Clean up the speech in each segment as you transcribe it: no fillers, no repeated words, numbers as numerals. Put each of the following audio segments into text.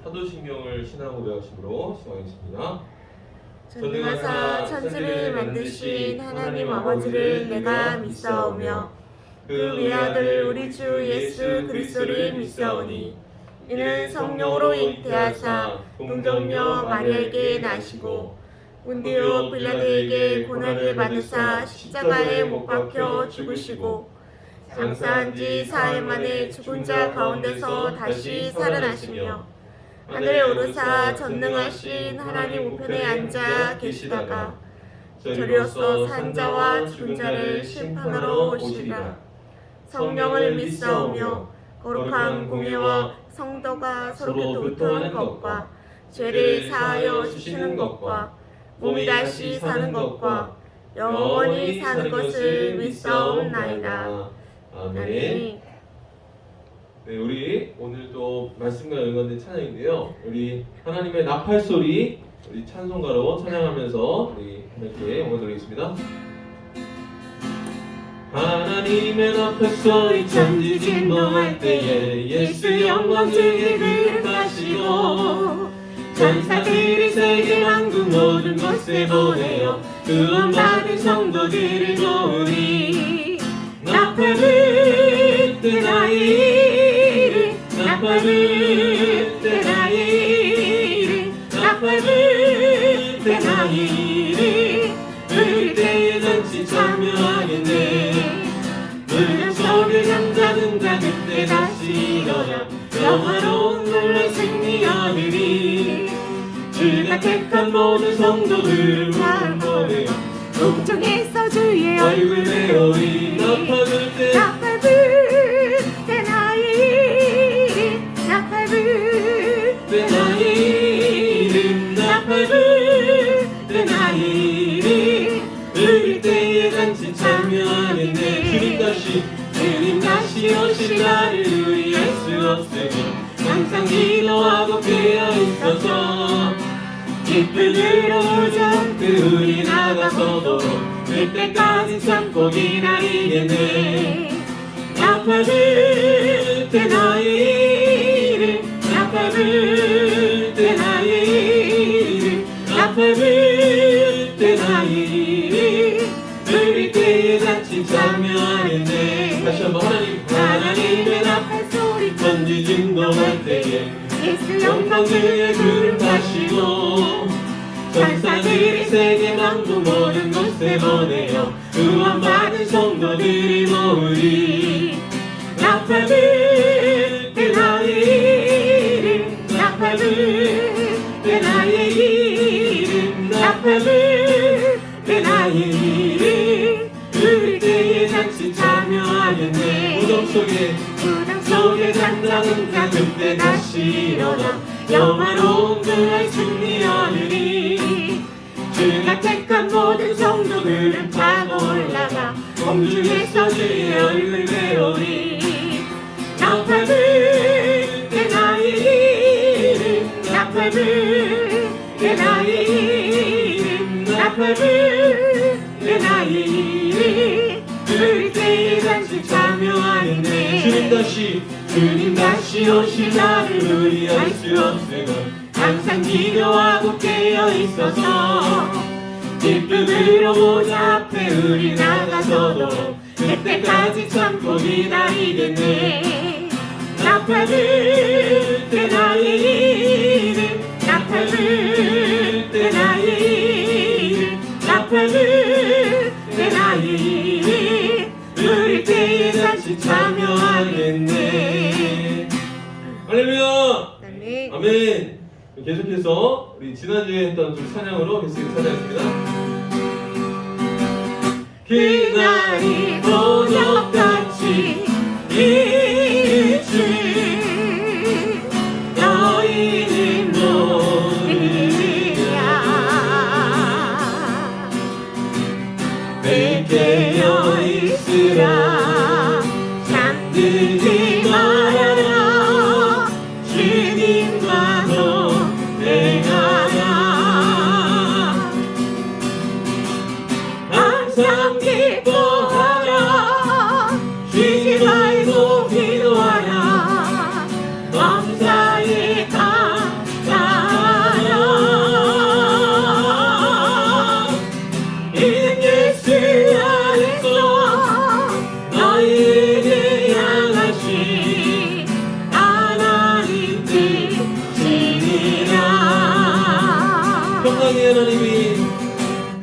사도신경을 신앙 고백하심으로 시작하겠습니다. 전능하사 천지를 만드신 하나님 아버지를 내가 믿사오며 그 외아들 우리 주 예수 그리스도를 믿사오니 이는 성령으로 잉태하사 동정녀 마리아에게 나시고 본디오 빌라도에게 고난을 받으사 십자가에 못 박혀 죽으시고 장사한 지 사흘 만에 죽은 자 가운데서 다시 살아나시며 하늘에 오르사 전능하신 하나님 우편에 앉아 계시다가 저리로서 산 자와 죽은 자를 심판하러 오시리라. 성령을 믿사오며 거룩한 공예와 성도가 서로 교통하는 것과 죄를 사하여 주시는 것과 몸이 다시 사는 것과 영원히 사는 것을 믿사옵나이다. 아멘. 네, 우리 오늘 또 말씀과 연관된 찬양인데요. 우리 하나님의 나팔 소리 우리 찬송가로 찬양하면서 우리 함께 영광 돌리겠습니다. 하나님의 나팔 소리 천지 진동할 때에 예수 영광 중에 그릇하시고 천사들이 세계 만국 모든 곳에 보내어 구원받은 성도들을 모으리. 나팔 불 나이를 나팔 불 나이를 나팔 불 나이를 부를 때에 잔치 참여하겠네. 물량 속에 잠자는 자 그때 다시 일어나 영화로운 놀라 승리하리니. 주가 택한 모든 성도들을 보내어 공중에서 주의 얼굴 내어리. 나팔 불 때 나팔 불 나이를 나팔 불 나이를 나팔 불 나이를 부를 때에 잔치 참여하겠네. 주님 다시 오실 날을 우리 알 수 없으니 항상 기도하고 깨어있어서 기쁨 들어오자 그 우리 나가서도 그때까지 참고 기다리겠네. 나팔 불 때 나이를 나팔 불 때 나이를 나팔 불 때 나이를 부를 때에 잔치 참여하겠네. 다시 한번 하나님의 나팔 소리 천지 진동할 때에 예수 영광 중에 구름 타시고 천사들이 세계 만국 모든 곳에 보내어 구원받은 성도들이 모으리. 나팔 불 때 나이를 나팔 불 때 나이를 나팔 불 때 나이를 부를 때에 잔치 참여하겠네. 무덤 속에 잠자는 자 그때 다시 일어나 영화로운 그날 승리하리니. 주가 택한 모든 성도들은 타고 올라가 공중에서 주의 얼굴 배우리. 나팔 불 때 나이를 나팔 불 때 나이를 나팔 불 때 나이를 부를 때에 잔치 참여하겠네. 주님 다시 오실 날을 우리 알 수 없으고 항상 기도하고 깨어있어서 기쁨으로 보좌 앞에 우리 나가서도 그때까지 참고 기다리겠네. 나팔 불 때 나이를 나팔 불 때 나이를 나팔 불 때 나이를 부를 때에 다시 참여하겠네. 할렐루야. 아멘. 아멘. 계속해서 우리 지난주에 했던 두 찬양으로 계속해서 찬양했습니다. 그날이 저녁같이 일주 너희는 모르리라. 늘 깨어있으라. 잠들지 말아라. 주님과 동행하라. 항상 기뻐하라. 쉬지 말고 하나님이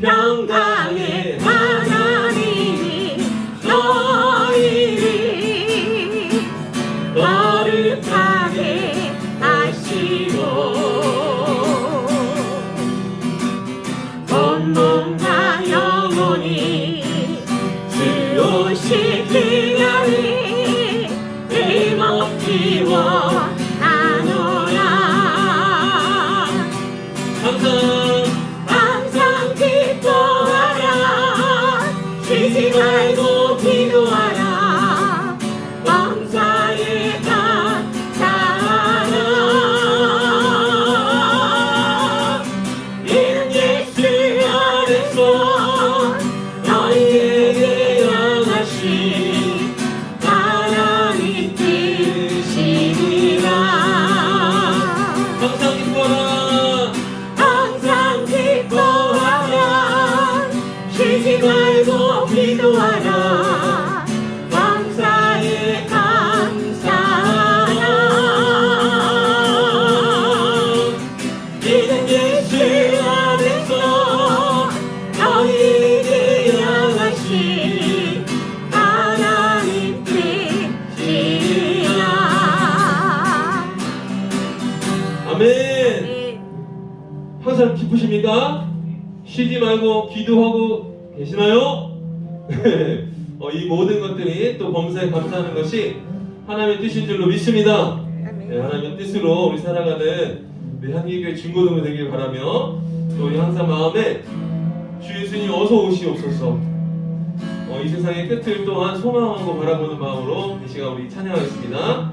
평강의 하나님이 너희를 거룩하게 하시고 온몸과 영혼이 주오실 그날에 일먹기워 하노라. 항상 기뻐하라. 쉬지 말고 기도하라. 범사에 감사하라. 이는 예수 안에서 너희에게 향하신 하나님 뜻이니라. 항상 기뻐라. 항상 기뻐하라. 쉬지 말고 기도하라. 범사에 감사하라. 이는 예수 안에서 너희에게 향하신 하나님 뜻이라. 아멘. 네. 항상 기쁘십니까? 쉬지 말고 기도하고 계시나요? 이 모든 것들이 또 범사에 감사하는 것이 하나님의 뜻인 줄로 믿습니다. 네, 하나님의 뜻으로 우리 살아가는 우리 한길교회 중고등부 되길 바라며 또 우리 항상 마음에 주 예수님 어서 오시옵소서. 이 세상의 끝을 또한 소망하고 바라보는 마음으로 이 시간 우리 찬양하겠습니다.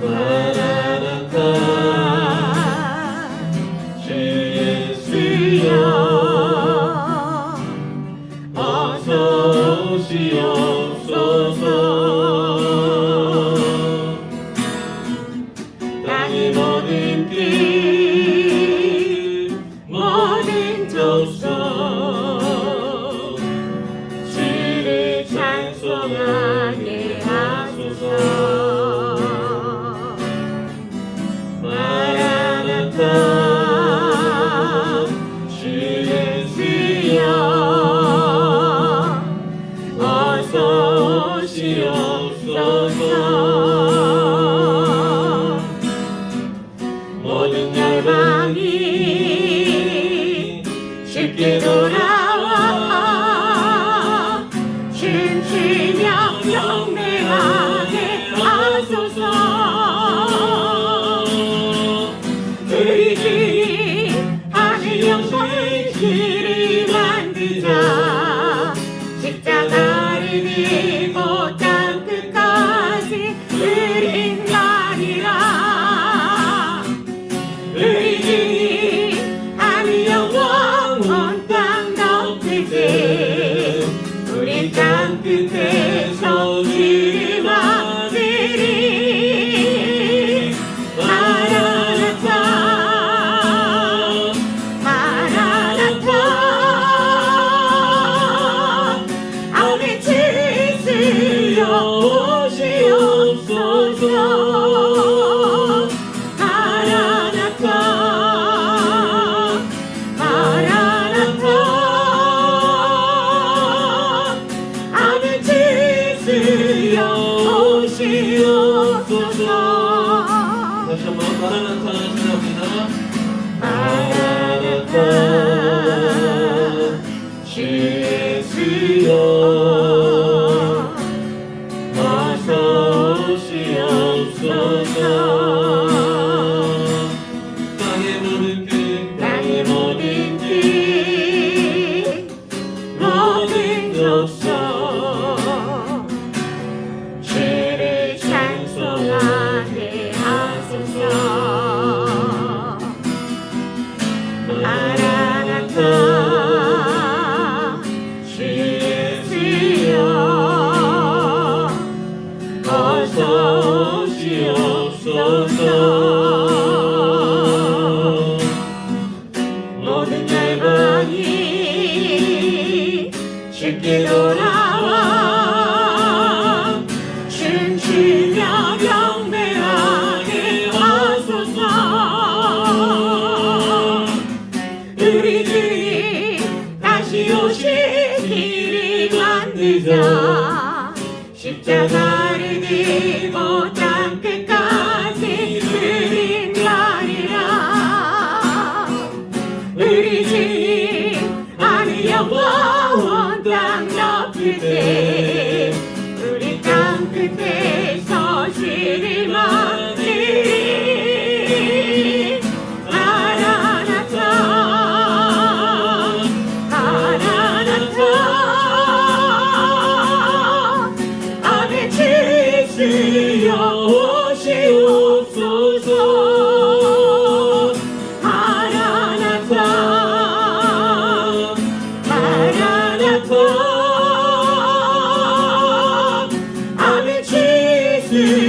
마라나타 주 예수여 어서 오시옵소서. 땅의 모든 뜻 모든 족속 주를 찬송하게 하소서. 마라나타 주 예수여 어서 오시옵소서. 모든 열방이 쉽게 돌아와 춤추며 경배하게 하소서. 우리 주님 하늘 영광의 길을 만드자. 십자가를 들고 땅 끝까지 우린 가리라. 우리 주님 하늘 영광 온 땅 덮을 때 우리 땅 끝에서 주를 맞으리. 마라나타 마라나타 아멘. 주여 오시옵소서. 마라나타 마라나타 아멘. 주여 오시옵소서. 다시 한번 마라나타 찬양합니다. 마라나타 주 예수여 어서 오시옵소서. 땅의 모든 뜻 땅의 모든 뜻 모든 족속 주를 찬송하게 하소서. 마라나타 주 예수여 어서 오시옵소서. 모든 열방이 쉽게 돌아와 춤추며 경배하게 하소서.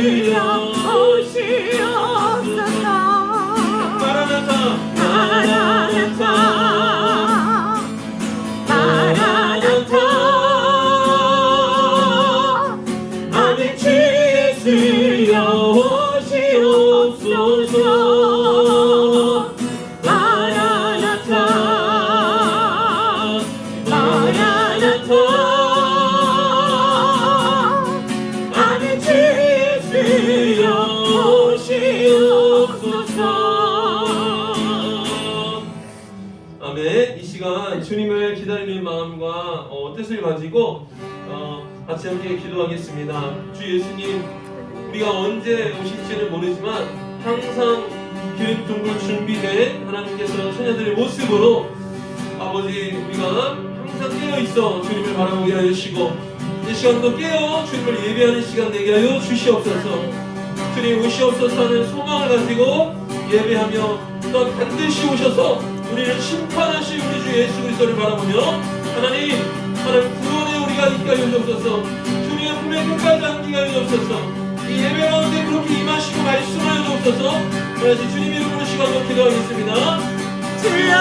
주여 오시옵소서. 마라나타 마라나타 마라나타. 아멘. 주 예수여 오시옵소서. 마라나타 마라나타. 아멘. 주 예수여 오시옵소서. 아멘. 이 시간 주님을 기다리는 마음과 뜻을 가지고 같이 함께 기도하겠습니다. 주 예수님, 우리가 언제 오실지는 모르지만 항상 기름통으로 준비된 하나님께서 처녀들의 모습으로 아버지 우리가 항상 깨어있어 주님을 바라보게 하여 주시고 이 시간도 깨어 주님을 예배하는 시간 되게 하여 주시옵소서. 주님 오시옵소서 하는 소망을 가지고 예배하며 또 반드시 오셔서 우리를 심판하실 우리 주 예수 그리스도를 바라보며 하나님 구원의 우리가 있게 하여 주옵소서. 주님의 품에 끝까지 함께 하여 주옵소서. 이 예배 가운데 그렇게 임하시고 말씀하여 주옵소서. 그래서 주님 이름으로 시간도 기도하겠습니다. 주여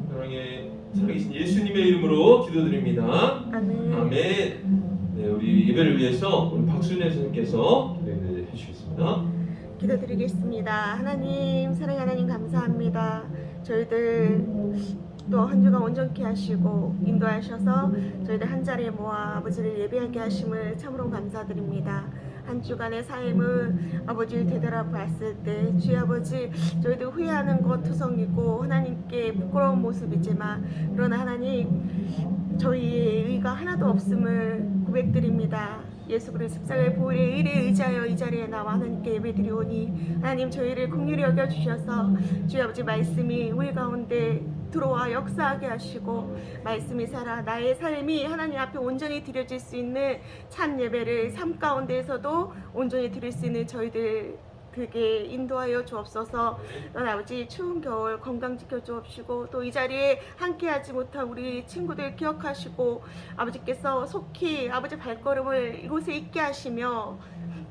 사랑의 살아계신 예수님의 이름으로 기도드립니다. 아멘. 아멘. 네, 우리 예배를 위해서 우리 박순애 선생님께서 기도해 주시겠습니다. 기도드리겠습니다. 하나님, 사랑의 하나님 감사합니다. 저희들 또 한 주간 온전케 하시고 인도하셔서 저희들 한 자리에 모아 아버지를 예배하게 하심을 참으로 감사드립니다. 한 주간의 삶을 아버지를 되돌아봤을 때 주의 아버지 저희들 후회하는 것 투성이고 하나님께 부끄러운 모습이지만 그러나 하나님 저희의 의가 하나도 없음을 고백드립니다. 예수 그리스도 십자가의 보혈의 의를 의지하여 이 자리에 나와 하나님께 예배드리오니 하나님 저희를 긍휼히 여겨주셔서 주의 아버지 말씀이 우리 가운데 들어와 역사하게 하시고 말씀이 살아 나의 삶이 하나님 앞에 온전히 드려질 수 있는 참 예배를 삶 가운데에서도 온전히 드릴 수 있는 저희들 그게 인도하여 주옵소서. 넌 아버지 추운 겨울 건강 지켜 주옵시고 또 이 자리에 함께하지 못한 우리 친구들 기억하시고 아버지께서 속히 아버지 발걸음을 이곳에 있게 하시며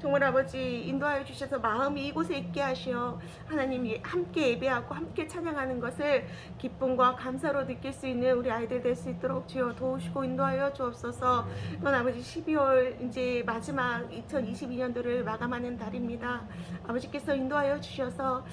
정말 아버지 인도하여 주셔서 마음이 이곳에 있게 하시어 하나님 함께 예배하고 함께 찬양하는 것을 기쁨과 감사로 느낄 수 있는 우리 아이들 될 수 있도록 주여 도우시고 인도하여 주옵소서. 넌 아버지 12월 이제 마지막 2022년도를 마감하는 달입니다. 아버지께서 인도하여 주셔서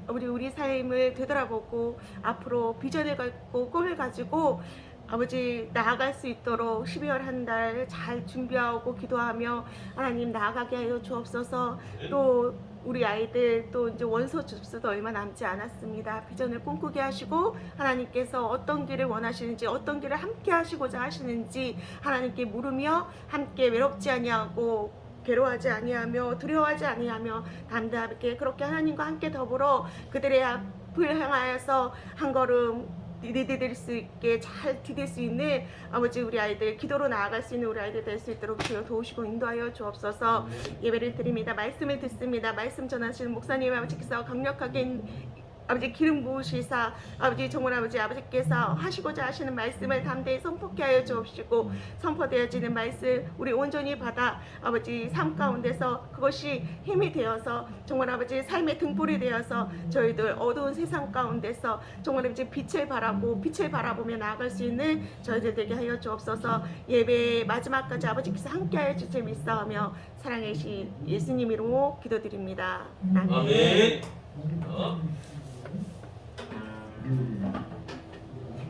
우리 삶을 되돌아보고 앞으로 비전을 갖고 꿈을 가지고 아버지 나아갈 수 있도록 12월 한 달 잘 준비하고 기도하며 하나님 나아가게 하여 주옵소서. 또 우리 아이들 또 이제 원서 접수도 얼마 남지 않았습니다. 비전을 꿈꾸게 하시고 하나님께서 어떤 길을 원하시는지 어떤 길을 함께 하시고자 하시는지 하나님께 물으며 함께 외롭지 아니하고 괴로워하지 아니하며 두려워하지 아니하며 담대하게 그렇게 하나님과 함께 더불어 그들의 앞을 향하여서 한 걸음 디딜 수 있게 잘 디딜 수 있는 아버지 우리 아이들 기도로 나아갈 수 있는 우리 아이들 될 수 있도록 주여 도우시고 인도하여 주옵소서. 예배를 드립니다. 말씀을 듣습니다. 말씀 전하시는 목사님 아버지께서 강력하게 아버지 기름 부으시사 아버지 정말 아버지께서 하시고자 하시는 말씀을 담대히 선포케 하여 주옵시고 선포되어지는 말씀 우리 온전히 받아 아버지 삶 가운데서 그것이 힘이 되어서 정말 아버지 삶의 등불이 되어서 저희들 어두운 세상 가운데서 정말 아버지 빛을 바라보며 나아갈 수 있는 저희들 되게 하여 주옵소서. 예배 마지막까지 아버지께서 함께 하여 주실 믿사오며 사랑의 신 예수님 이름으로 기도드립니다. 아멘. 아멘.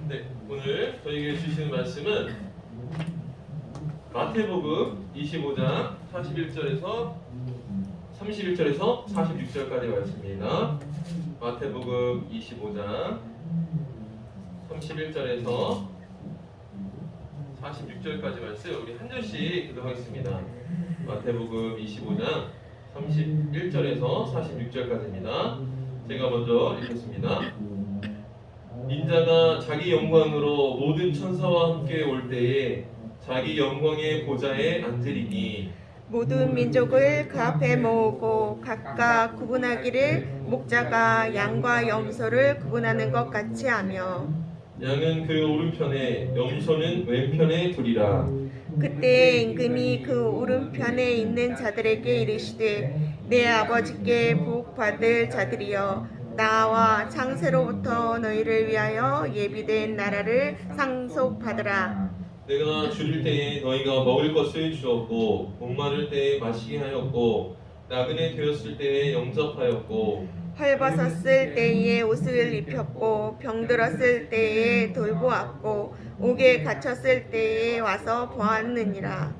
네, 오늘 저에게 주시는 말씀은 마태복음 25장 31절에서 46절까지 말씀입니다. 마태복음 25장 31절에서 46절까지 말씀 우리 한 절씩 기도하겠습니다. 마태복음 25장 31절에서 46절까지입니다. 제가 먼저 읽겠습니다. 인자가 자기 영광으로 모든 천사와 함께 올 때에 자기 영광의 보좌에 앉으리니 모든 민족을 그 앞에 모으고 각각 구분하기를 목자가 양과 염소를 구분하는 것 같이 하며 양은 그 오른편에 염소는 왼편에 두리라. 그때 임금이 그 오른편에 있는 자들에게 이르시되 내 아버지께 복받을 자들이여 나와 창세로부터 너희를 위하여 예비된 나라를 상속받으라. 내가 줄일 때에 너희가 먹을 것을 주었고 목마를 때에 마시게 하였고 나그네 되었을 때에 영접하였고 헐벗었을 때에 옷을 입혔고 병들었을 때에 돌보았고 옥에 갇혔을 때에 와서 보았느니라.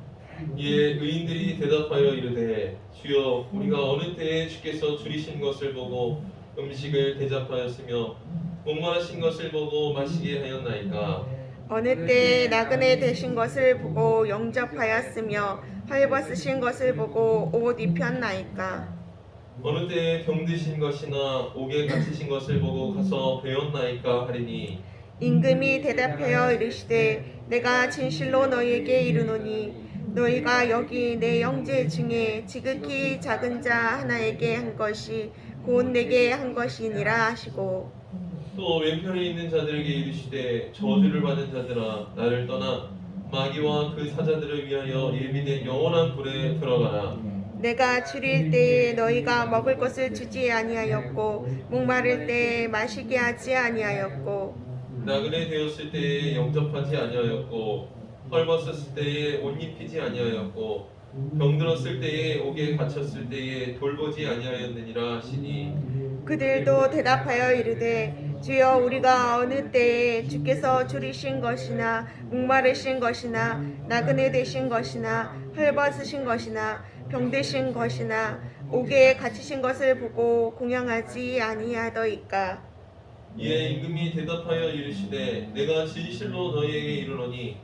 이에 의인들이 대답하여 이르되 주여 우리가 어느 때에 주께서 줄이신 것을 보고 음식을 대접하였으며 목마르신 것을 보고 마시게 하였나이까. 어느 때에 나그네 되신 것을 보고 영접하였으며 헐벗으신 것을 보고 옷 입혔나이까. 어느 때에 병드신 것이나 옥에 갇히신 것을 보고 가서 배웠나이까 하리니 임금이 대답하여 이르시되 내가 진실로 너희에게 이르노니 너희가 여기 내 형제 중에 지극히 작은 자 하나에게 한 것이 곧 내게 한 것이니라 하시고 또 왼편에 있는 자들에게 이르시되 저주를 받은 자들아 나를 떠나 마귀와 그 사자들을 위하여 예비된 영원한 불에 들어가라. 내가 줄일 때에 너희가 먹을 것을 주지 아니하였고 목마를 때에 마시게 하지 아니하였고 나그네 되었을 때에 영접하지 아니하였고 헐벗었을 때에 옷 입히지 아니하였고 병들었을 때에 옥에 갇혔을 때에 돌보지 아니하였느니라 하시니 그들도 대답하여 이르되 주여 우리가 어느 때에 주께서 줄이신 것이나 목마르신 것이나 나그네 되신 것이나 헐벗으신 것이나 병드신 것이나 옥에 갇히신 것을 보고 공양하지 아니하더이까. 이에 임금이 대답하여 이르시되 내가 진실로 너희에게 이르노니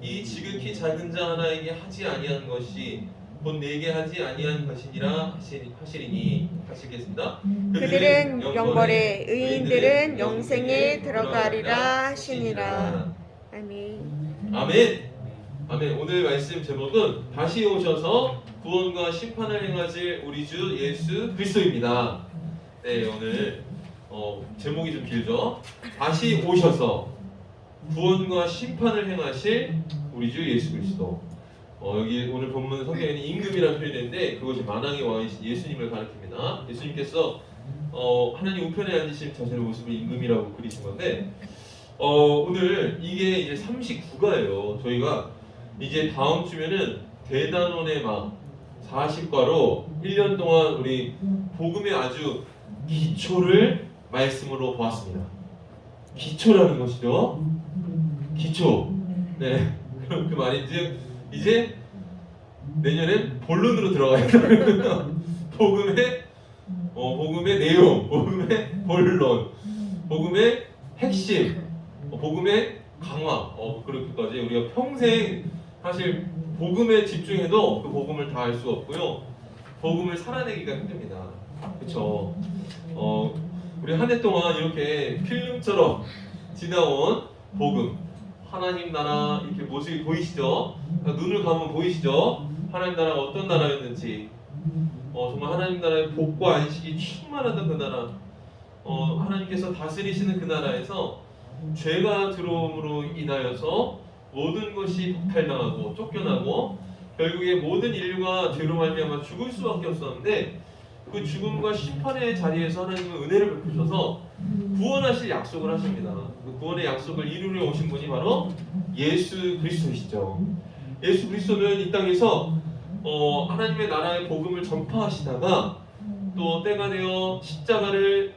이 지극히 작은 자 하나에게 하지 아니한 것이 곧 내게 하지 아니한 것이니라 하시리니 하시겠습니다. 그들은 영벌에 의인들은 영생에 들어가리라 하시니라. 아멘. 아멘. 아멘. 오늘 말씀 제목은 다시 오셔서 구원과 심판을 행하실 우리 주 예수 그리스도입니다. 네, 오늘 제목이 좀 길죠. 다시 오셔서 구원과 심판을 행하실 우리 주 예수 그리스도. 여기 오늘 본문 성경에는 임금이라는 표현이 있는데 그것이 만왕의 왕이신 예수님을 가리킵니다. 예수님께서 하나님 우편에 앉으신 자신의 모습을 임금이라고 그리신 건데 오늘 이게 이제 39가예요. 저희가 이제 다음 주면은 대단원의 막 40과로 1년 동안 우리 복음의 아주 기초를 말씀으로 보았습니다. 기초라는 것이죠. 기초. 네. 그럼 그 말인즉 이제 내년엔 본론으로 들어가야 된다. 복음의 내용, 복음의 본론, 복음의 핵심, 복음의 강화. 그렇게까지 우리가 평생 사실 복음에 집중해도 그 복음을 다 알 수 없고요. 복음을 살아내기가 힘듭니다. 그렇죠? 우리 한 해 동안 이렇게 필름처럼 지나온 복음, 하나님 나라 이렇게 모습이 보이시죠? 눈을 감으면 보이시죠? 하나님 나라가 어떤 나라였는지, 정말 하나님 나라의 복과 안식이 충만하던 그 나라, 하나님께서 다스리시는 그 나라에서 죄가 들어옴으로 인하여서 모든 것이 박탈당하고 쫓겨나고 결국에 모든 인류가 죄로 말미암아 죽을 수밖에 없었는데 그 죽음과 심판의 자리에서 하나님은 은혜를 베푸셔서 구원하실 약속을 하십니다. 그 구원의 약속을 이루려 오신 분이 바로 예수 그리스도이시죠. 예수 그리스도는 이 땅에서 하나님의 나라의 복음을 전파하시다가 또 때가 되어 십자가를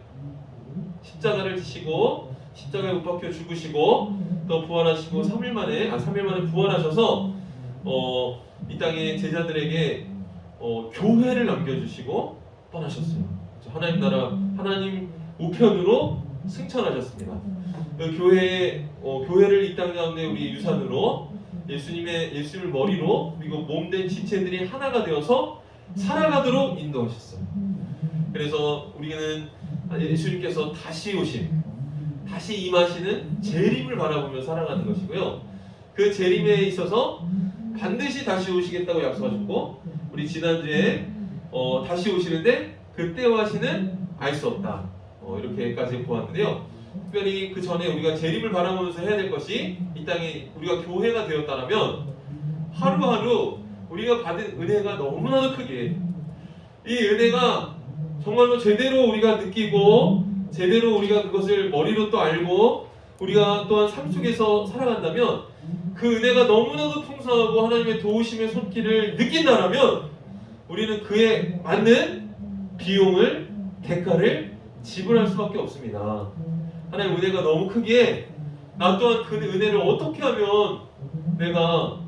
지시고 십자가에 못 박혀 죽으시고 또 부활하시고 3일 만에 부활하셔서 이 땅의 제자들에게 교회를 남겨주시고 떠나셨어요. 하나님 나라, 하나님 우편으로 승천하셨습니다. 그 교회를 이 땅 가운데 우리 유산으로 예수님을 머리로 그리고 몸된 지체들이 하나가 되어서 살아가도록 인도하셨어요. 그래서 우리는 예수님께서 다시 다시 임하시는 재림을 바라보며 살아가는 것이고요. 그 재림에 있어서 반드시 다시 오시겠다고 약속하셨고, 우리 지난주에 다시 오시는데 그때와 시는 알 수 없다, 이렇게까지 보았는데요. 특별히 그 전에 우리가 재림을 바라보면서 해야 될 것이, 이 땅에 우리가 교회가 되었다면 하루하루 우리가 받은 은혜가 너무나도 크게, 이 은혜가 정말로 제대로 우리가 느끼고 제대로 우리가 그것을 머리로 또 알고 우리가 또한 삶 속에서 살아간다면, 그 은혜가 너무나도 풍성하고 하나님의 도우심의 손길을 느낀다라면 우리는 그에 맞는 비용을, 대가를 지불할 수밖에 없습니다. 하나님의 은혜가 너무 크기에 나 또한 그 은혜를 어떻게 하면 내가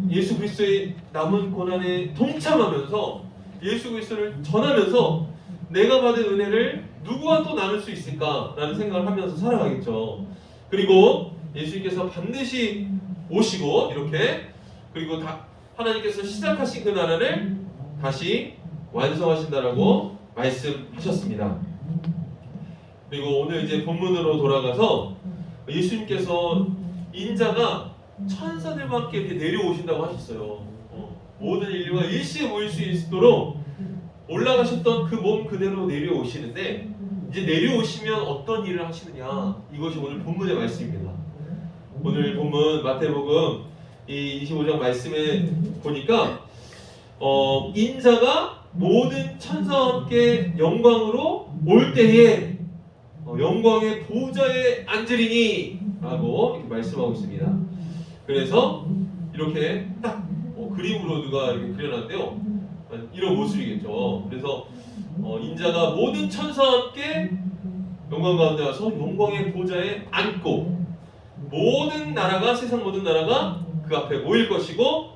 예수 그리스도의 남은 고난에 동참하면서 예수 그리스도를 전하면서 내가 받은 은혜를 누구와 또 나눌 수 있을까라는 생각을 하면서 살아가겠죠. 그리고 예수님께서 반드시 오시고 이렇게, 그리고 하나님께서 시작하신 그 나라를 다시 완성하신다라고 말씀하셨습니다. 그리고 오늘 이제 본문으로 돌아가서 예수님께서 인자가 천사들과 함께 이렇게 내려오신다고 하셨어요. 모든 인류가 일시에 모일 수 있도록 올라가셨던 그 몸 그대로 내려오시는데, 이제 내려오시면 어떤 일을 하시느냐, 이것이 오늘 본문의 말씀입니다. 오늘 본문 마태복음 이 25장 말씀에 보니까 인자가 모든 천사와 함께 영광으로 올 때에 영광의 보좌에 앉으리니 라고 이렇게 말씀하고 있습니다. 그래서 이렇게 딱 그림으로 누가 이렇게 그려놨는데요, 이런 모습이겠죠. 그래서 인자가 모든 천사와 함께 영광 가운데 와서 영광의 보좌에 앉고, 모든 나라가, 세상 모든 나라가 그 앞에 모일 것이고,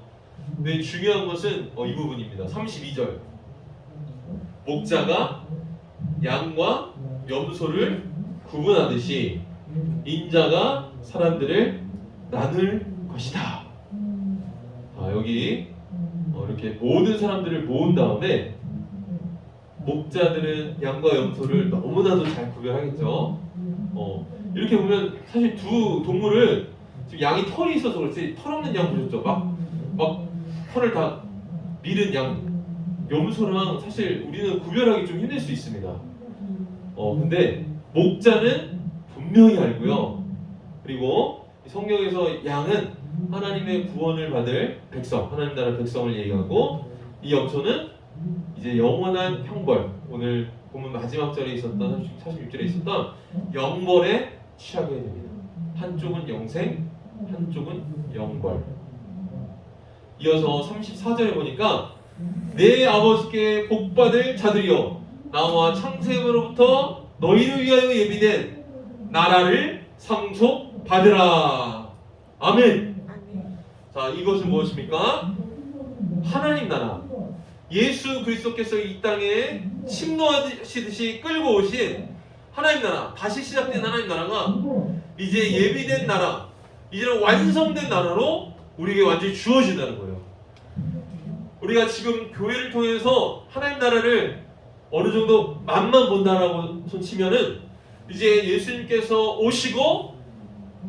근데 중요한 것은 이 부분입니다. 32절, 목자가 양과 염소를 구분하듯이 인자가 사람들을 나눌 것이다. 여기 이렇게 모든 사람들을 모은 다음에, 목자들은 양과 염소를 너무나도 잘 구별하겠죠. 이렇게 보면 사실 두 동물을, 지금 양이 털이 있어서 그렇지 털 없는 양 보셨죠? 막 털을 다 밀은 양, 염소랑 사실 우리는 구별하기 좀 힘들 수 있습니다. 근데 목자는 분명히 알고요. 그리고 성경에서 양은 하나님의 구원을 받을 백성, 하나님 나라 백성을 얘기하고, 이 염소는 이제 영원한 형벌, 오늘 보면 마지막 절에 있었던 46절에 있었던 영벌에 취하게 됩니다. 한쪽은 영생, 한쪽은 영벌. 이어서 34절에 보니까 내 아버지께 복받을 자들이여, 나와 창세부로부터 너희를 위하여 예비된 나라를 상속받으라. 아멘. 자, 이것은 무엇입니까? 하나님 나라, 예수 그리스도께서 이 땅에 침노하시듯이 끌고 오신 하나님 나라, 다시 시작된 하나님 나라가 이제 예비된 나라, 이제는 완성된 나라로 우리에게 완전히 주어진다는 거예요. 우리가 지금 교회를 통해서 하나님 나라를 어느 정도 맛만 본다라고 손치면은, 이제 예수님께서 오시고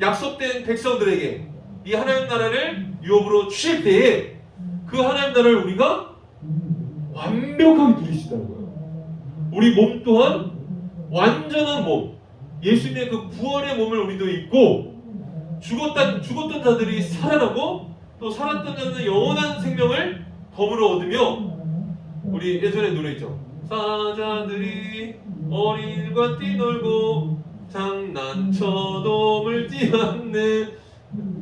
약속된 백성들에게 이 하나님 나라를 유업으로 주실 때에 그 하나님 나라를 우리가 완벽하게 누릴 수 있다는 거예요. 우리 몸 또한 완전한 몸, 예수님의 그 부활의 몸을 우리도 입고, 죽었던 자들이 살아나고, 또 살았던 자들은 영원한 생명을 덤으로 얻으며, 우리 예전에 노래 있죠. 사자들이 어린이들과 뛰놀고 장난쳐도 물지 않는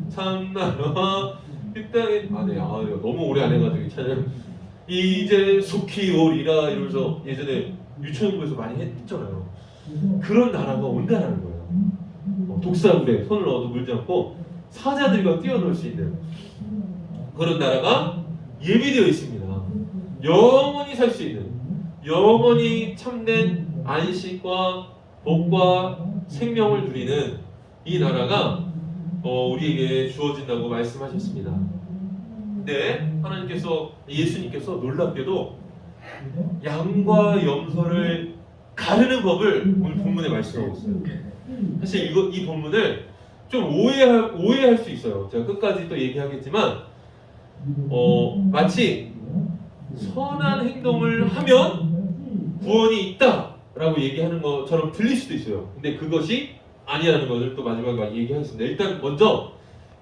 참나라와 이 땅에, 너무 오래 안 해가지고 찬양 이제 속히 오리라 이러면서 예전에 유치원부에서 많이 했잖아요. 그런 나라가 온다라는 거예요. 독사물에 손을 넣어도 물지 않고 사자들과 뛰어놀 수 있는 그런 나라가 예비되어 있습니다. 영원히 살 수 있는, 영원히 참된 안식과 복과 생명을 누리는 이 나라가 우리에게 주어진다고 말씀하셨습니다. 근데 하나님께서, 예수님께서 놀랍게도 양과 염소를 가르는 법을 오늘 본문에 말씀하고 있어요. 사실 이 본문을 좀 오해할 수 있어요. 제가 끝까지 또 얘기하겠지만 마치 선한 행동을 하면 구원이 있다라고 얘기하는 것처럼 들릴 수도 있어요. 근데 그것이 아니라는 것을 또 마지막에 얘기하겠습니다. 일단 먼저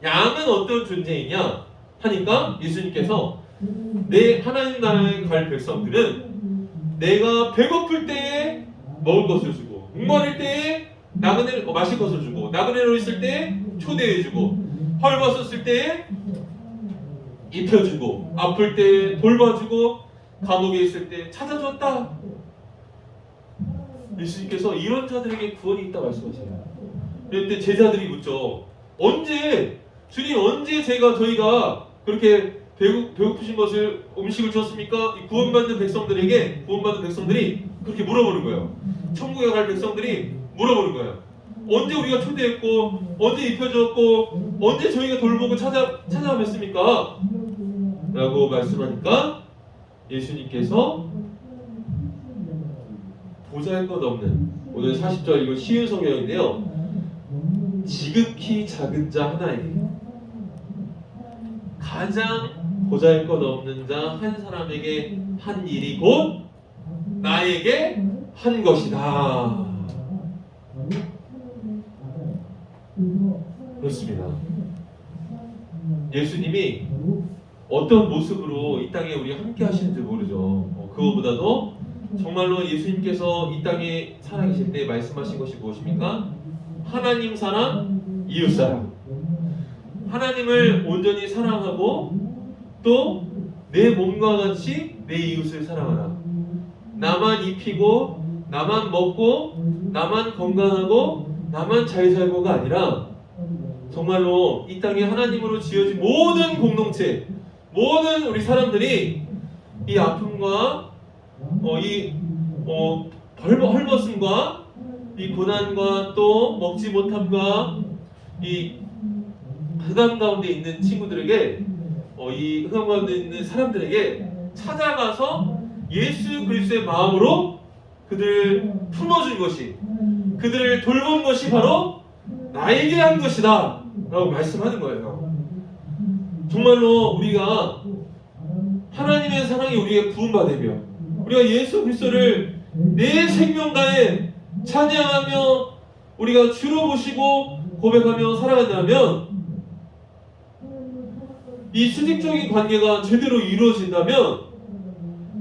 양은 어떤 존재이냐 하니까 예수님께서 내 하나님 나라에 갈 백성들은 내가 배고플 때에 먹을 것을 주고, 목마를 때에 나그네를 마실 것을 주고, 나그네로 있을 때 초대해주고, 헐벗었을 때에 입혀주고, 아플 때 돌봐주고, 감옥에 있을 때 찾아줬다. 예수님께서 이런 자들에게 구원이 있다 말씀하세요. 그때 제자들이 묻죠. 언제 주님, 언제 저희가 그렇게 배고프신 것을 음식을 줬습니까? 이 구원받는 백성들이 그렇게 물어보는 거예요. 천국에 갈 백성들이 물어보는 거예요. 언제 우리가 초대했고, 언제 입혀줬고, 언제 저희가 돌보고 찾아뵀습니까? 라고 말씀하니까 예수님께서 보잘것없는, 오늘 40절 이거 쉬운 성경인데요, 지극히 작은 자 하나에게, 가장 보잘것없는 자 한 사람에게 한 일이 곧 나에게 한 것이다. 그렇습니다. 예수님이 어떤 모습으로 이 땅에 우리 함께 하시는지 모르죠. 그거보다도 정말로 예수님께서 이 땅에 살아계실 때 말씀하신 것이 무엇입니까? 하나님 사랑, 이웃 사랑. 하나님을 온전히 사랑하고 또 내 몸과 같이 내 이웃을 사랑하라. 나만 입히고 나만 먹고 나만 건강하고 나만 잘 살고가 아니라 정말로 이 땅에 하나님으로 지어진 모든 공동체, 모든 우리 사람들이 이 아픔과 헐벗음과 이 고난과 또 먹지 못함과 이 흑암 가운데 있는 친구들에게, 이 흑암 가운데 있는 사람들에게 찾아가서 예수 그리스도의 마음으로 그들을 품어준 것이, 그들을 돌본 것이 바로 나에게 한 것이다 라고 말씀하는 거예요. 정말로 우리가 하나님의 사랑이 우리에게 부음받으며 우리가 예수 그리스도를 내 생명 다해 찬양하며 우리가 주로 보시고 고백하며 살아간다면, 이 수직적인 관계가 제대로 이루어진다면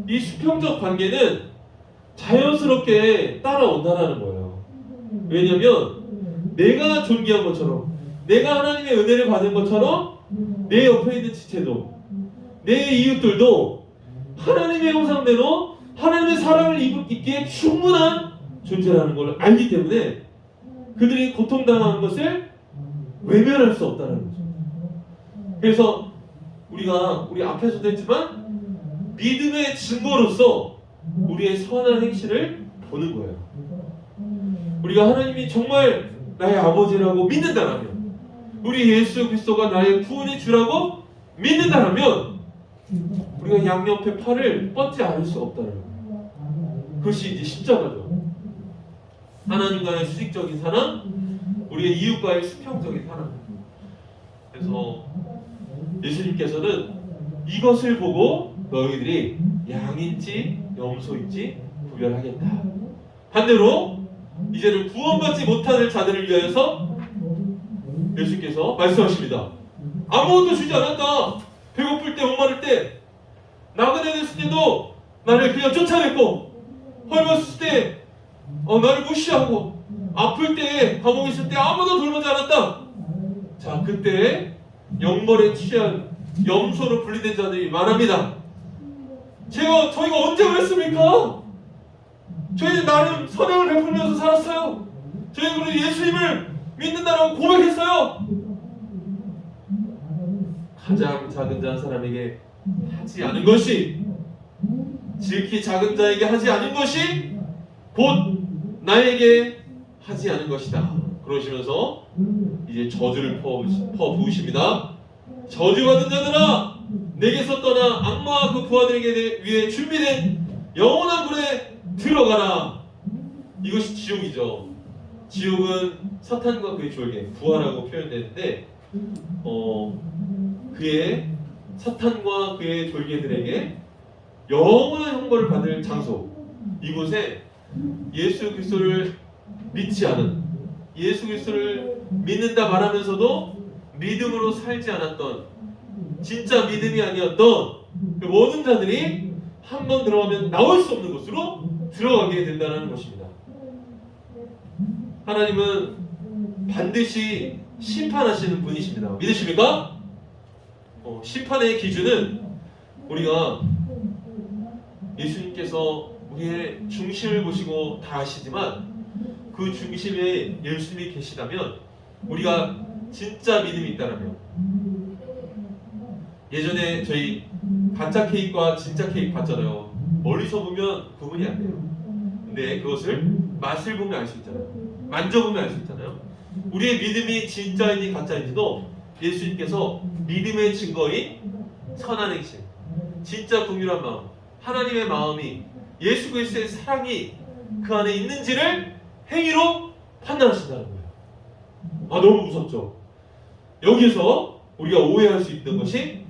이 수평적 관계는 자연스럽게 따라온다는 거예요. 왜냐하면 내가 존귀한 것처럼, 내가 하나님의 은혜를 받은 것처럼 내 옆에 있는 지체도, 내 이웃들도 하나님의 형상대로 하나님의 사랑을 입기에 충분한 존재라는 걸 알기 때문에 그들이 고통당하는 것을 외면할 수 없다는 거죠. 그래서 우리 앞에서도 했지만 믿음의 증거로서 우리의 선한 행실을 보는 거예요. 우리가 하나님이 정말 나의 아버지라고 믿는다라면, 우리 예수 그리스도가 나의 구원의 주라고 믿는다라면 우리가 양옆에 팔을 뻗지 않을 수 없다는 거예요. 그것이 이제 십자가죠. 하나님과의 수직적인 사랑, 우리의 이웃과의 수평적인 사랑. 그래서 예수님께서는 이것을 보고 너희들이 양인지 염소인지 구별하겠다. 반대로 이제는 구원받지 못하는 자들을 위하여서 예수께서 말씀하십니다. 아무것도 주지 않았다. 배고플 때, 목마를 때, 나그네 됐을 때도 나를 그냥 쫓아냈고, 헐벗을 때 나를 무시하고, 아플 때, 감옥에 있을 때 아무도 돌보지 않았다. 자, 그때 영벌에 취한 염소로 분리된 자들이 말합니다. 저희가 언제 그랬습니까? 저희는 나름 선행을 베풀면서 살았어요. 저희는 우리 예수님을 믿는다라고 고백했어요. 가장 작은 자 사람에게 하지 않은 것이, 지극히 작은 자에게 하지 않은 것이 곧 나에게 하지 않은 것이다. 그러시면서 이제 저주를 퍼부으십니다. 저주받은 자들아, 내게서 떠나 악마와 그 부하들에게 위해 준비된 영원한 불에 들어가라. 이것이 지옥이죠. 지옥은 사탄과 그의 졸개, 부하라고 표현되는데 그의 사탄과 그의 졸개들에게 영원한 형벌을 받을 장소, 이곳에 예수 그리스도를 믿지 않은, 예수 그리스도를 믿는다 말하면서도 믿음으로 살지 않았던, 진짜 믿음이 아니었던 그 모든 자들이 한 번 들어가면 나올 수 없는 곳으로 들어가게 된다는 것입니다. 하나님은 반드시 심판하시는 분이십니다. 믿으십니까? 심판의 기준은 우리가 예수님께서 우리의 중심을 보시고 다 아시지만 그 중심에 예수님이 계시다면, 우리가 진짜 믿음이 있다면, 예전에 저희 가짜 케이크와 진짜 케이크 봤잖아요. 멀리서 보면 구분이 안 돼요. 근데 그것을 맛을 보면 알 수 있잖아요. 만져보면 알 수 있잖아요. 우리의 믿음이 진짜인지 가짜인지도 예수님께서 믿음의 증거인 선한 행실, 진짜 긍휼한 마음, 하나님의 마음이, 예수 그리스도의 사랑이 그 안에 있는지를 행위로 판단하신다는 거예요. 아, 너무 무섭죠? 여기서 우리가 오해할 수 있는 것이,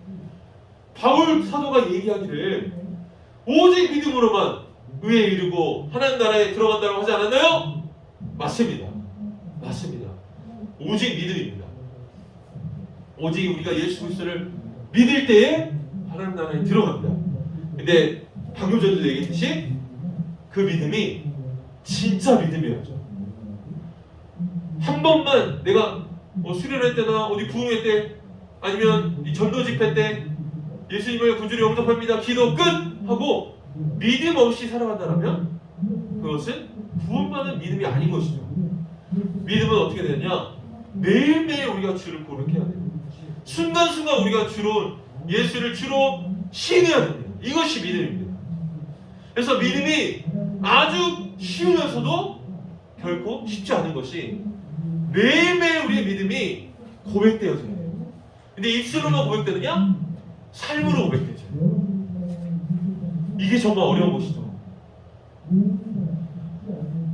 바울 사도가 얘기하기를 오직 믿음으로만 의에 이르고 하나님 나라에 들어간다고 하지 않았나요? 맞습니다. 맞습니다. 오직 믿음입니다. 오직 우리가 예수 그리스도를 믿을 때에 하나님 나라에 들어갑니다. 근데 방금 전에도 얘기했듯이 그 믿음이 진짜 믿음이었죠. 한 번만 내가 수련회 때나 어디 부흥회 때 아니면 이 전도 집회 때 예수님을 구주로 영접합니다, 기도 끝! 하고 믿음 없이 살아간다면 그것은 구원받은 믿음이 아닌 것이죠. 믿음은 어떻게 되느냐? 매일매일 우리가 주를 고백해야 돼요. 순간순간 우리가 예수를 주로 시인해야 됩니다. 이것이 믿음입니다. 그래서 믿음이 아주 쉬우면서도 결코 쉽지 않은 것이, 매일매일 우리의 믿음이 고백되어져야 돼요. 근데 입술로만 고백되느냐? 삶으로 고백되죠. 이게 정말 어려운 것이죠.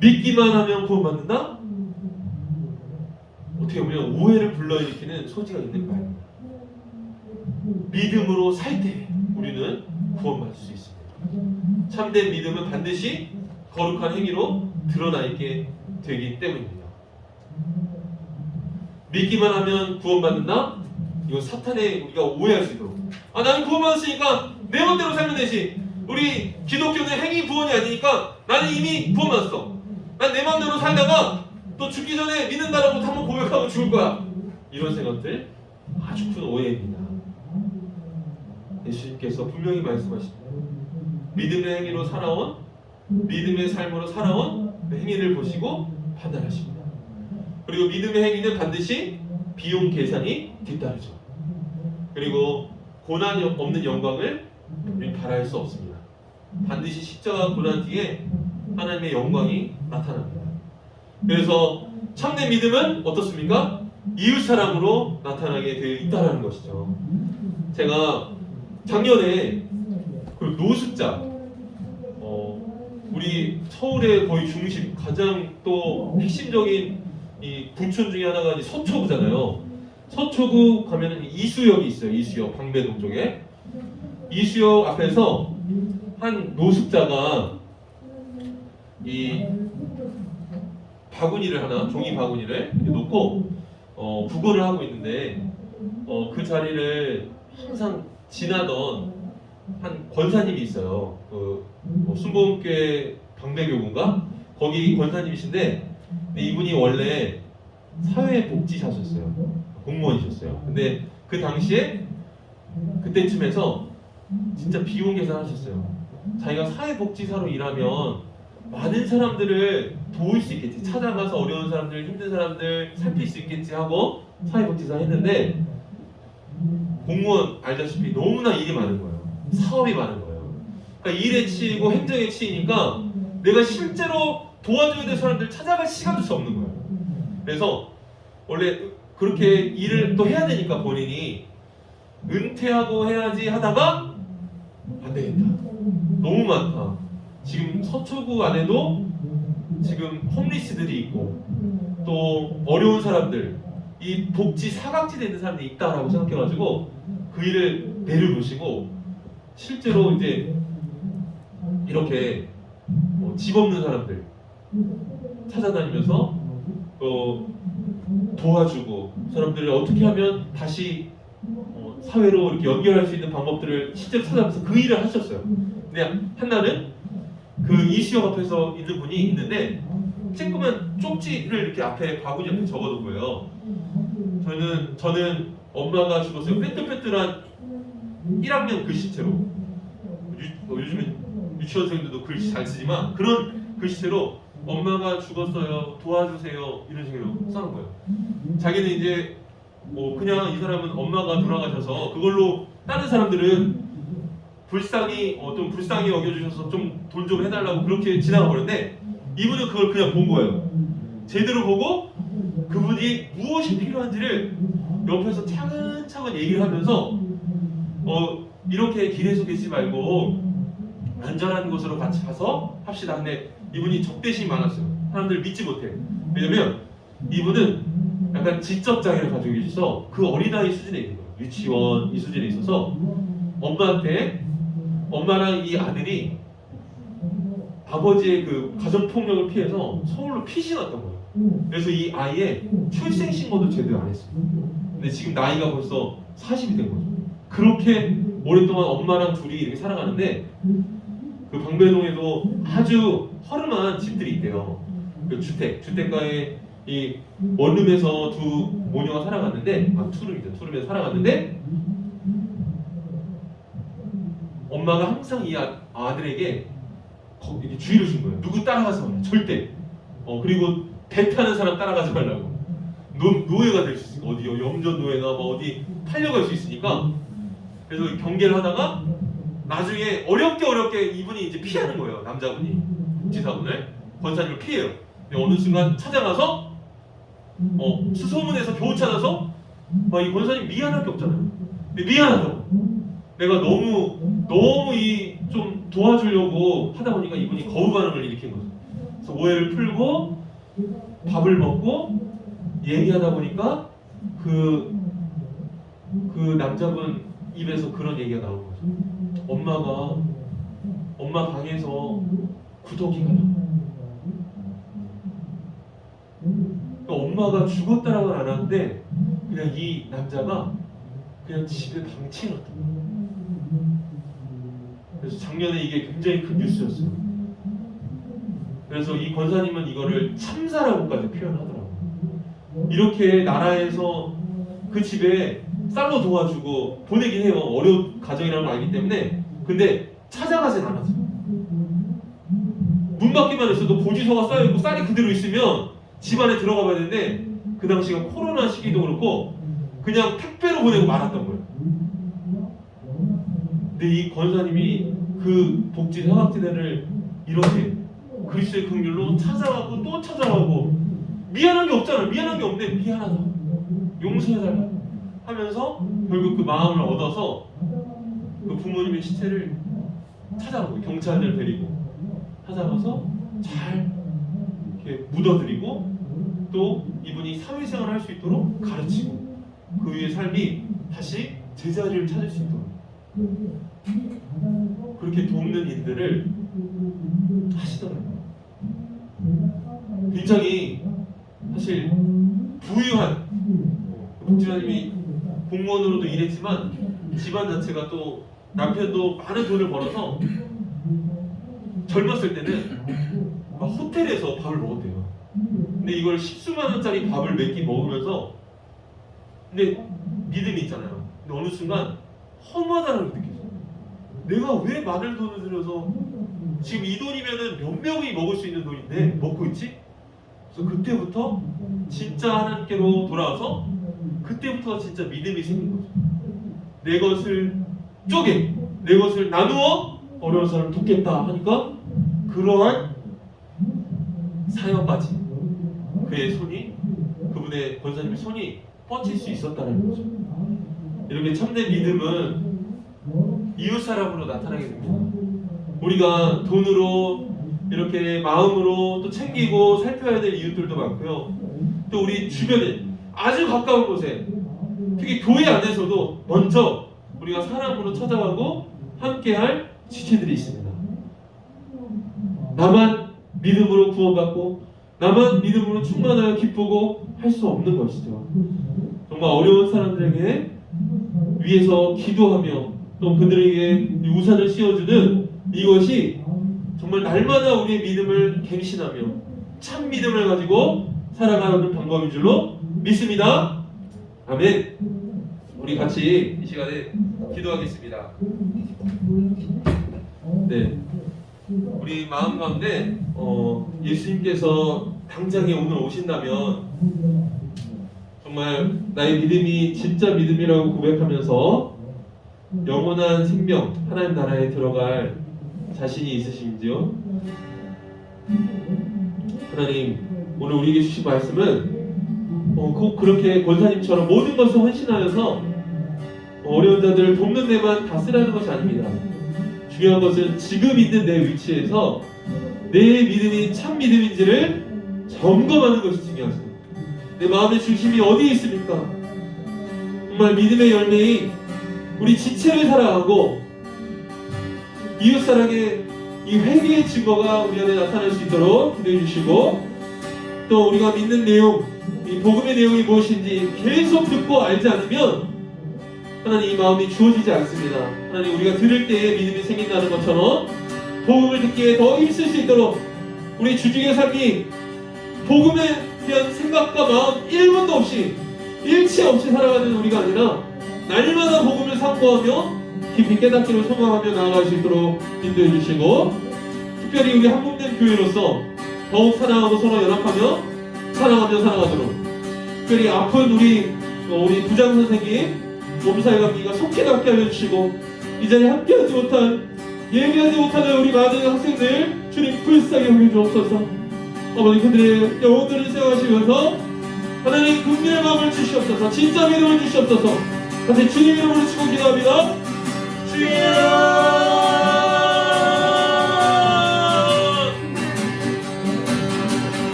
믿기만 하면 구원받는다? 어떻게 보면 오해를 불러일으키는 소지가 있는 말입니다. 믿음으로 살 때 우리는 구원받을 수 있습니다. 참된 믿음은 반드시 거룩한 행위로 드러나 있게 되기 때문입니다. 믿기만 하면 구원받는다? 이거 사탄의 우리가 오해할 수 있도록, 나는 구원받았으니까 내 멋대로 살면 되지, 우리 기독교는 행위 구원이 아니니까 나는 이미 구원받았어, 난 내 맘대로 살다가 또 죽기 전에 믿는다라고 한번 고백하고 죽을 거야, 이런 생각들 아주 큰 오해입니다. 예수님께서 분명히 말씀하십니다. 믿음의 행위로 살아온, 믿음의 삶으로 살아온 그 행위를 보시고 판단하십니다. 그리고 믿음의 행위는 반드시 비용 계산이 뒤따르죠. 그리고 고난 없는 영광을 우리 바랄 수 없습니다. 반드시 십자가 고난 뒤에 하나님의 영광이 나타납니다. 그래서 참된 믿음은 어떻습니까? 이웃사랑으로 나타나게 되어 있다는 것이죠. 제가 작년에 그 노숙자, 우리 서울의 거의 중심, 가장 또 핵심적인 이 부촌 중에 하나가 이제 서초구잖아요. 서초구 가면은 이수역이 있어요. 이수역, 방배동 쪽에. 이수역 앞에서 한 노숙자가 이 바구니를 하나, 종이 바구니를 이렇게 놓고 구걸을 하고 있는데, 그 자리를 항상 지나던 한 권사님이 있어요. 순복음교회 방배교구인가? 거기 권사님이신데, 근데 이분이 원래 사회복지사셨어요. 공무원이셨어요. 근데 그 당시에 그때쯤에서 진짜 비용 계산하셨어요. 자기가 사회복지사로 일하면 많은 사람들을 도울 수 있겠지, 찾아가서 어려운 사람들, 힘든 사람들 살필 수 있겠지 하고 사회복지사 했는데, 공무원 알다시피 너무나 일이 많은 거예요. 사업이 많은 거예요. 그러니까 일에 치이고 행정에 치이니까 내가 실제로 도와줘야 될 사람들 찾아갈 시간도 없는 거예요. 그래서 원래 그렇게 일을 또 해야 되니까 본인이 은퇴하고 해야지 하다가 안 되겠다, 너무 많다. 지금 서초구 안에도 지금 홈리스들이 있고 또 어려운 사람들, 이 복지 사각지대에 있는 사람들이 있다라고 생각해가지고 그 일을 내려놓으시고 실제로 이제 이렇게 집 없는 사람들 찾아다니면서 도와주고, 사람들을 어떻게 하면 다시 사회로 이렇게 연결할 수 있는 방법들을 실제로 찾아가면서 그 일을 하셨어요. 근데 한날은 그 이수역 앞에서 있는 분이 있는데 쬐끄만 쪽지를 이렇게 앞에 바구니 앞에 적어둔 거예요. 저는 엄마가 죽었어요. 빼뚤빼뚤한 1학년 글씨체로, 요즘엔 유치원생들도 글씨 잘 쓰지만 그런 글씨체로 엄마가 죽었어요, 도와주세요, 이런 식으로 써놓은 거예요. 자기는 이제 그냥 이 사람은 엄마가 돌아가셔서 그걸로 다른 사람들은 불쌍히 여겨주셔서 좀 돈 좀 해달라고 그렇게 지나가 버렸는데, 이분은 그걸 그냥 본 거예요. 제대로 보고 그분이 무엇이 필요한지를 옆에서 차근차근 얘기를 하면서 이렇게 길에서 계시지 말고 안전한 곳으로 같이 가서 합시다. 근데 이분이 적대심이 많았어요. 사람들 믿지 못해. 왜냐면 이분은 약간 지적 장애를 가지고 계셔서 그 어린아이 수준에 있는 거예요. 유치원 이 수준에 있어서 엄마랑 이 아들이 아버지의 그 가정폭력을 피해서 서울로 피신 왔던 거예요. 그래서 이 아이의 출생신고도 제대로 안 했어요. 근데 지금 나이가 벌써 40이 된 거죠. 그렇게 오랫동안 엄마랑 둘이 이렇게 살아가는데, 그 방배동에도 아주 허름한 집들이 있대요. 그 주택가에 이 원룸에서 두 모녀가 살아갔는데, 투룸에서 살아갔는데, 엄마가 항상 이 아들에게 이렇게 주의를 준 거예요. 누구 따라가지 말라, 절대. 그리고 배 타는 사람 따라가지 말라고. 노예가 될 수 있으니까, 어디 염전 노예나 어디 팔려갈 수 있으니까. 그래서 경계를 하다가 나중에 어렵게 이분이 이제 피하는 거예요. 남자분이 복지사분을, 권사님을 피해요. 근데 어느 순간 찾아가서 수소문에서 겨우 찾아서 이 권사님 미안할 게 없잖아요. 근데 미안하다고. 내가 너무 좀 도와주려고 하다 보니까 이분이 거부 반응을 일으킨 거죠. 그래서 오해를 풀고 밥을 먹고 얘기하다 보니까 그 남자분 입에서 그런 얘기가 나온 거죠. 엄마 방에서 구더기가 나. 그러니까 엄마가 죽었다라고는 안 하는데 그냥 이 남자가 그냥 집에 방치해놨던 거예요. 그래서 작년에 이게 굉장히 큰 뉴스였어요. 그래서 이 권사님은 이거를 참사라고까지 표현하더라고요. 이렇게 나라에서 그 집에 쌀로 도와주고 보내긴 해요. 어려운 가정이라는 걸 알기 때문에. 근데 찾아가진 않았어요. 문 밖에만 있어도 보지서가 쌓여있고 쌀이 그대로 있으면 집 안에 들어가 봐야 되는데, 그 당시가 코로나 시기도 그렇고 그냥 택배로 보내고 말았던 거예요. 근데 이 권사님이 그 복지 사각지대를 이렇게 그리스도의 긍휼로 찾아가고 또 찾아가고, 미안한 게 없잖아. 미안한 게 없는데 미안하다, 용서해달라 하면서 결국 그 마음을 얻어서 그 부모님의 시체를 찾아간 거예요. 경찰들 데리고 찾아가서 잘 이렇게 묻어드리고, 또 이분이 사회생활을 할 수 있도록 가르치고 그 위의 삶이 다시 제자리를 찾을 수 있도록 그렇게 돕는 일들을 하시더라고요. 굉장히 사실 부유한 복지사님이 공무원으로도 일했지만 집안 자체가 또 남편도 많은 돈을 벌어서 젊었을 때는 막 호텔에서 밥을 먹었대요. 근데 이걸 10수만 원짜리 밥을 몇 끼 먹으면서, 근데 믿음이 있잖아요. 근데 어느 순간 허무하다는 걸 느꼈어요. 내가 왜 많은 돈을 들여서 지금 이 돈이면은 몇 명이 먹을 수 있는 돈인데 먹고 있지? 그래서 그때부터 진짜 하나님께로 돌아와서 그때부터 진짜 믿음이 생긴 거죠. 내 것을 쪼개, 내 것을 나누어 어려운 사람을 돕겠다 하니까 그러한 사역까지 그의 손이, 그분의 권사님의 손이 뻗칠 수 있었다는 거죠. 이렇게 참된 믿음은 이웃 사람으로 나타나게 됩니다. 우리가 돈으로 이렇게 마음으로 또 챙기고 살펴야 될 이웃들도 많고요. 또 우리 주변에 아주 가까운 곳에, 특히 교회 안에서도 먼저 우리가 사람으로 찾아가고 함께할 지체들이 있습니다. 나만 믿음으로 구원받고 나만 믿음으로 충만하여 기쁘고 할 수 없는 것이죠. 정말 어려운 사람들에게 위에서 기도하며 또 그들에게 우산을 씌워주는 이것이 정말 날마다 우리의 믿음을 갱신하며 참 믿음을 가지고 살아가는 방법인 줄로 믿습니다. 아멘. 우리 같이 이 시간에 기도하겠습니다. 네, 우리 마음 가운데 예수님께서 당장에 오늘 오신다면 정말 나의 믿음이 진짜 믿음이라고 고백하면서 영원한 생명, 하나님 나라에 들어갈 자신이 있으신지요? 하나님, 오늘 우리에게 주신 말씀은 꼭 그렇게 권사님처럼 모든 것을 헌신하여서 어려운 자들을 돕는 데만 다 쓰라는 것이 아닙니다. 중요한 것은 지금 있는 내 위치에서 내 믿음이 참 믿음인지를 점검하는 것이 중요하십니다. 내 마음의 중심이 어디에 있습니까? 정말 믿음의 열매인 우리 지체를 살아가고 이웃사랑의 이 회개의 증거가 우리 안에 나타날 수 있도록 기도해 주시고, 또 우리가 믿는 내용, 이 복음의 내용이 무엇인지 계속 듣고 알지 않으면 하나님 이 마음이 주어지지 않습니다. 하나님, 우리가 들을 때에 믿음이 생긴다는 것처럼 복음을 듣기에 더 힘쓸 수 있도록 우리 주중의 삶이 복음에 대한 생각과 마음 1분도 없이 일치 없이 살아가는 우리가 아니라 날마다 복음을 상고하며 깊이 깨닫기로 소망하며 나아갈 수 있도록 인도해 주시고, 특별히 우리 한국된 교회로서 더욱 사랑하고 서로 연합하며 사랑하며 살아가도록, 특별히 아픈 우리 부장 선생님 몸살 감기가 속히 낫게 하여 주시고, 이 자리에 함께하지 못한, 예배하지 못하는 우리 많은 학생들 주님 불쌍히 여겨 주옵소서. 아버지, 그들의 영혼들을 생각하시면서 하나님 긍휼의 마음을 주시옵소서. 진짜 믿음을 주시옵소서. 다시 주님 이름으로 치고 기도합니다. 주여,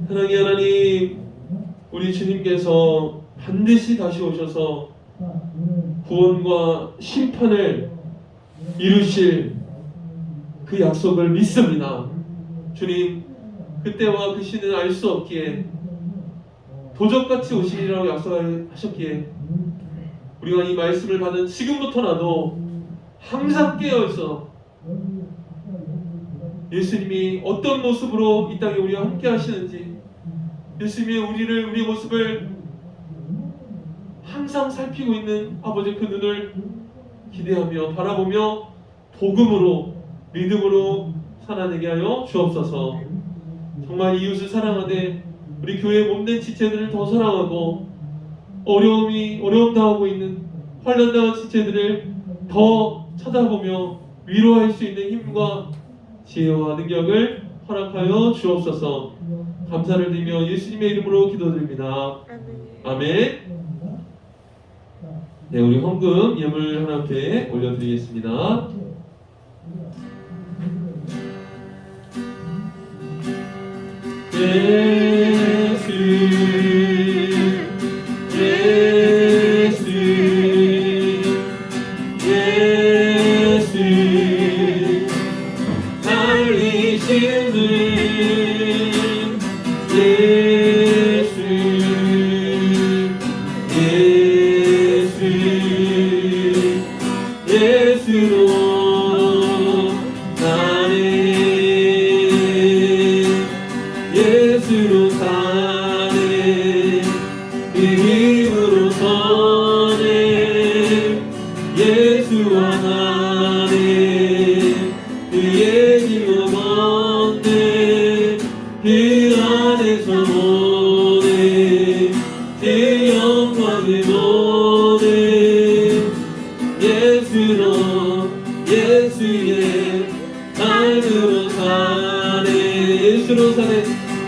사랑의 하나님, 우리 주님께서 반드시 다시 오셔서 구원과 심판을 이루실 그 약속을 믿습니다. 주님, 그때와 그 시는 알 수 없기에 도적같이 오시리라고 약속하셨기에 우리가 이 말씀을 받은 지금부터라도 항상 깨어있어 예수님이 어떤 모습으로 이 땅에 우리와 함께 하시는지, 예수님이 우리의 모습을 항상 살피고 있는 아버지 그 눈을 기대하며 바라보며 복음으로 믿음으로 살아내게 하여 주옵소서. 정말 이웃을 사랑하되 우리 교회 몸된 지체들을 더 사랑하고 어려움 당하고 있는 환난 당한 지체들을 더 찾아보며 위로할 수 있는 힘과 지혜와 능력을 허락하여 주옵소서. 감사를 드리며 예수님의 이름으로 기도드립니다. 아멘. 네, 우리 헌금 예물 하나님께 올려드리겠습니다. 예수 예수 예수 살리시는 예수 예수 예수로 사네 예수로 사네 그 힘으로 서네 예수와 나네 그의 힘을 얻네 그 안에서 보네 그 영광을 보네 예수로 예수의 삶으로 사네 예수로 사네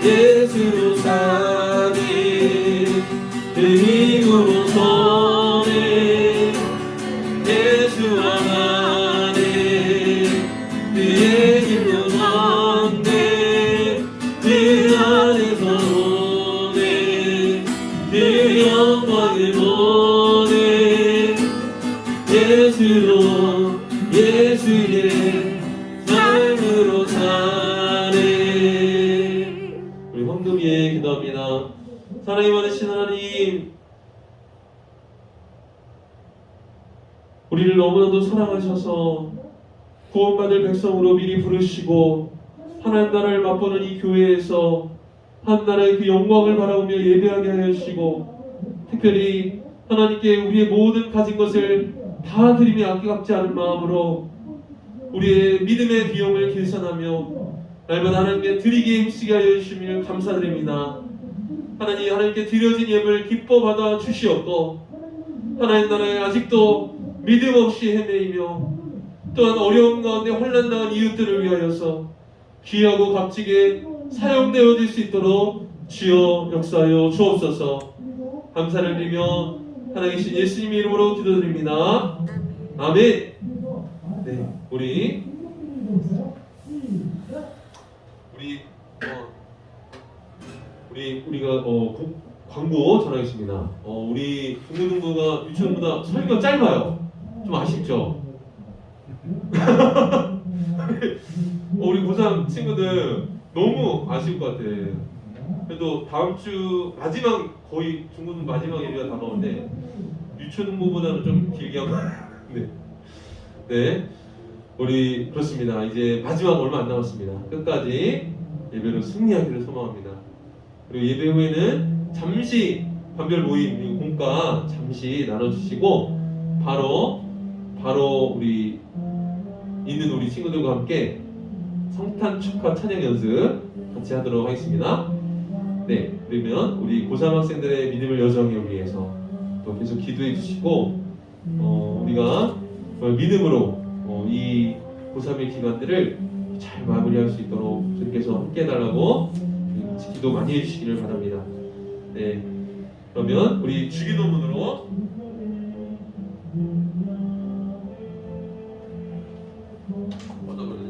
예수로 사네 그 힘으로 서네 예수와 나네 그의 힘으로 얻네 그 안에서 오네 그 영광을 보네 예수로 예수의 삶으로 사네. 우리 헌금에 기도합니다. 사랑이 많으신 하나님, 우리를 너무나도 사랑하셔서 구원받을 백성으로 미리 부르시고 하나님 나라를 맛보는 이 교회에서 한 나라의 그 영광을 바라보며 예배하게 하여 주시고 특별히 하나님께 우리의 모든 가진 것을 다 드리며 아낌없지 않은 마음으로 우리의 믿음의 비용을 계산하며 날마다 하나님께 드리기에 힘쓰게 하여 주심을 감사드립니다. 하나님께 드려진 예물 기뻐 받아 주시옵고 하나님 나라에 아직도 믿음 없이 헤매이며 또한 어려움 가운데 혼란당한 이웃들을 위하여서 귀하고 값지게 사용되어질 수 있도록 주여 역사하여 주옵소서. 감사를 드리며 하나님이신 예수님의 이름으로 기도드립니다. 아멘. 네, 우리가 광고 전하겠습니다. 우리 중고등부가 유치원보다 설교가 짧아요. 좀 아쉽죠? 우리 고3 친구들 너무 아쉬울 것 같아. 그래도 다음 주 마지막 거의 중고등 마지막 예배가 다가오는데 유초등부보다는 좀 길게 하고 네, 우리 그렇습니다. 이제 마지막 얼마 안 남았습니다. 끝까지 예배로 승리하기를 소망합니다. 그리고 예배 후에는 잠시 반별 모임 그리고 공과 잠시 나눠주시고 바로 우리 있는 우리 친구들과 함께 성탄 축하 찬양 연습 같이 하도록 하겠습니다. 네, 그러면 우리 고3 학생들의 믿음을 여정을 위해서 또 계속 기도해 주시고 우리가 믿음으로 이 고3의 기간들을 잘 마무리할 수 있도록 주님께서 함께 해달라고 같이 기도 많이 해주시기를 바랍니다. 네, 그러면 우리 주기도문으로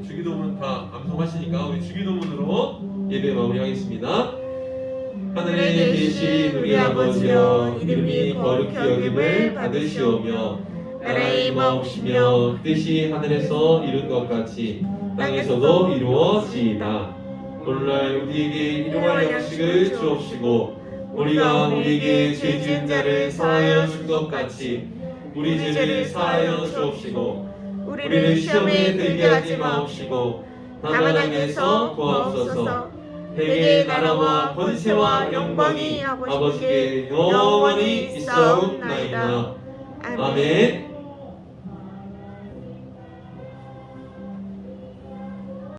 주기도문 다 암송하시니까 우리 주기도문으로 예배 마무리하겠습니다. 하늘에 계신 우리 아버지여, 이름이 거룩히 여김을 받으시오며 나라의 임하옵시며 뜻이 하늘에서 이룬 것 같이 땅에서도 이루어지이다. 오늘날 우리에게 일용할 양식을 주옵시고 우리가 우리에게 죄 지은 자를 사하여 준 것 같이 우리 죄를 사하여 주옵시고 우리를 시험에 들게 하지 마옵시고 다만 악에서 구하옵소서. 대개의 나라와 권세와 영광이 아버지께 영원히 있사옵나이다. 아멘.